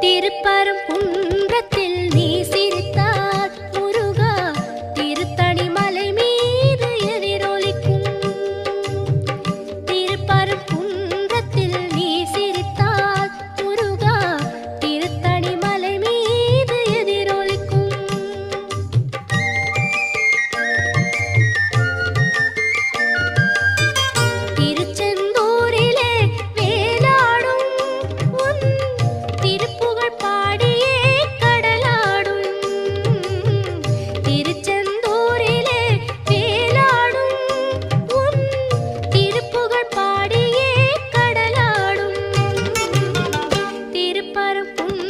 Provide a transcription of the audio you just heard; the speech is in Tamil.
திருப்பரங்குன்றத்தில் நீ சிரித்தால் முருகா திருத்தணி மலை மீது எதிரொலிக்கும். திருப்பரங்குன்றத்தில் நீ சிரித்தால் முருகா திருத்தணி மலை மீது எதிரொலிக்கும். திருச்செந்தூரிலே வேலாடும் உன் திருப்புகழ் பாடியே கடலாடும். திருச்செந்தூரிலே வேலாடும் உன் திருப்புகழ் பாடியே கடலாடும். திருப்பரங்குன்றத்தில்